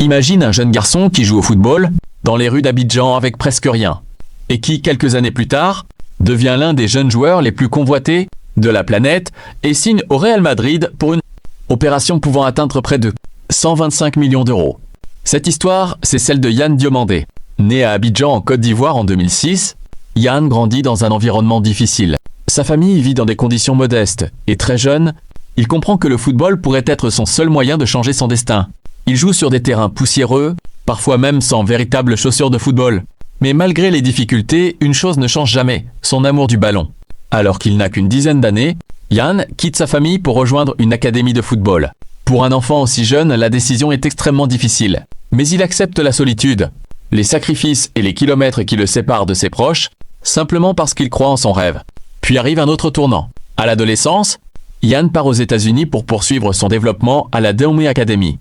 Imagine un jeune garçon qui joue au football dans les rues d'Abidjan avec presque rien, et qui, quelques années plus tard, devient l'un des jeunes joueurs les plus convoités de la planète et signe au Real Madrid pour une opération pouvant atteindre près de 125 millions d'euros. Cette histoire, c'est celle de Yann Diomandé. Né à Abidjan en Côte d'Ivoire en 2006, Yann grandit dans un environnement difficile. Sa famille vit dans des conditions modestes et très jeune, il comprend que le football pourrait être son seul moyen de changer son destin. Il joue sur des terrains poussiéreux, parfois même sans véritables chaussures de football. Mais malgré les difficultés, une chose ne change jamais, son amour du ballon. Alors qu'il n'a qu'une dizaine d'années, Yann quitte sa famille pour rejoindre une académie de football. Pour un enfant aussi jeune, la décision est extrêmement difficile. Mais il accepte la solitude, les sacrifices et les kilomètres qui le séparent de ses proches, simplement parce qu'il croit en son rêve. Puis arrive un autre tournant. À l'adolescence, Yann part aux États-Unis pour poursuivre son développement à la Dahomey Academy,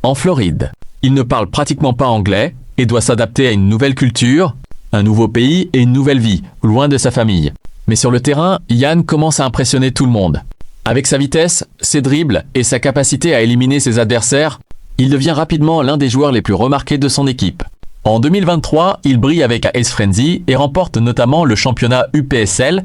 en Floride. Il ne parle pratiquement pas anglais et doit s'adapter à une nouvelle culture, un nouveau pays et une nouvelle vie, loin de sa famille. Mais sur le terrain, Yann commence à impressionner tout le monde. Avec sa vitesse, ses dribbles et sa capacité à éliminer ses adversaires, il devient rapidement l'un des joueurs les plus remarqués de son équipe. En 2023, il brille avec AS Frenzy et remporte notamment le championnat UPSL,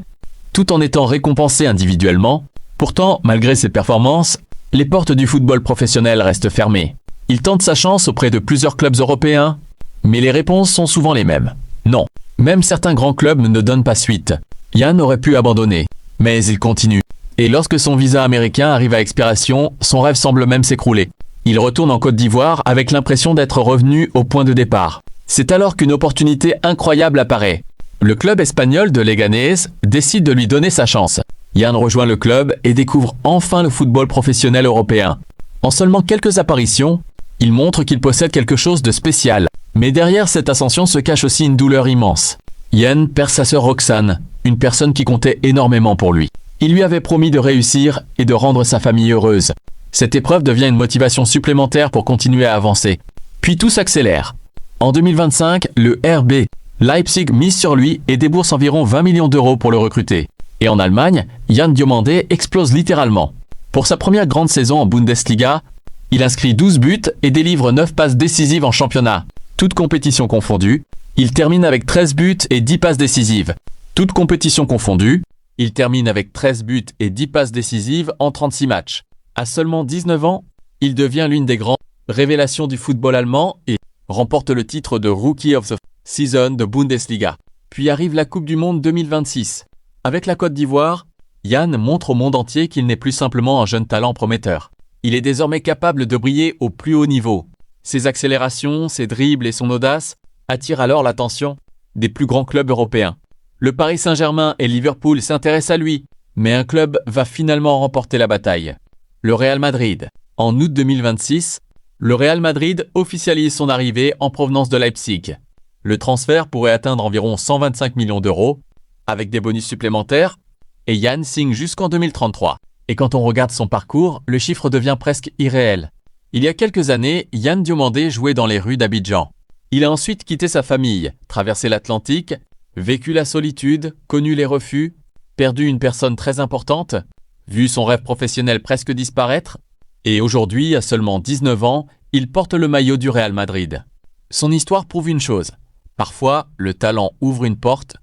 tout en étant récompensé individuellement. Pourtant, malgré ses performances, les portes du football professionnel restent fermées. Il tente sa chance auprès de plusieurs clubs européens, mais les réponses sont souvent les mêmes. Non, même certains grands clubs ne donnent pas suite. Yann aurait pu abandonner, mais il continue. Et lorsque son visa américain arrive à expiration, son rêve semble même s'écrouler. Il retourne en Côte d'Ivoire avec l'impression d'être revenu au point de départ. C'est alors qu'une opportunité incroyable apparaît. Le club espagnol de Leganés décide de lui donner sa chance. Yann rejoint le club et découvre enfin le football professionnel européen. En seulement quelques apparitions, il montre qu'il possède quelque chose de spécial. Mais derrière cette ascension se cache aussi une douleur immense. Yann perd sa sœur Roxane, une personne qui comptait énormément pour lui. Il lui avait promis de réussir et de rendre sa famille heureuse. Cette épreuve devient une motivation supplémentaire pour continuer à avancer. Puis tout s'accélère. En 2025, le RB Leipzig mise sur lui et débourse environ 20 millions d'euros pour le recruter. Et en Allemagne, Yann Diomandé explose littéralement. Pour sa première grande saison en Bundesliga, il inscrit 12 buts et délivre 9 passes décisives en championnat. Toutes compétitions confondues, il termine avec 13 buts et 10 passes décisives. Toutes compétitions confondues, il termine avec 13 buts et 10 passes décisives en 36 matchs. À seulement 19 ans, il devient l'une des grandes révélations du football allemand et remporte le titre de Rookie of the Season de Bundesliga. Puis arrive la Coupe du Monde 2026. Avec la Côte d'Ivoire, Yann montre au monde entier qu'il n'est plus simplement un jeune talent prometteur. Il est désormais capable de briller au plus haut niveau. Ses accélérations, ses dribbles et son audace attirent alors l'attention des plus grands clubs européens. Le Paris Saint-Germain et Liverpool s'intéressent à lui, mais un club va finalement remporter la bataille. Le Real Madrid. En août 2026, le Real Madrid officialise son arrivée en provenance de Leipzig. Le transfert pourrait atteindre environ 125 millions d'euros, avec des bonus supplémentaires, et Yann signe jusqu'en 2033. Et quand on regarde son parcours, le chiffre devient presque irréel. Il y a quelques années, Yann Diomandé jouait dans les rues d'Abidjan. Il a ensuite quitté sa famille, traversé l'Atlantique, vécu la solitude, connu les refus, perdu une personne très importante, vu son rêve professionnel presque disparaître, et aujourd'hui, à seulement 19 ans, il porte le maillot du Real Madrid. Son histoire prouve une chose. Parfois, le talent ouvre une porte,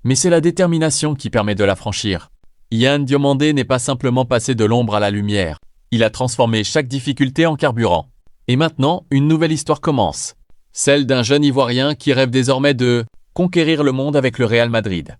mais c'est la détermination qui permet de la franchir. Yann Diomandé n'est pas simplement passé de l'ombre à la lumière. Il a transformé chaque difficulté en carburant. Et maintenant, une nouvelle histoire commence. Celle d'un jeune Ivoirien qui rêve désormais de conquérir le monde avec le Real Madrid.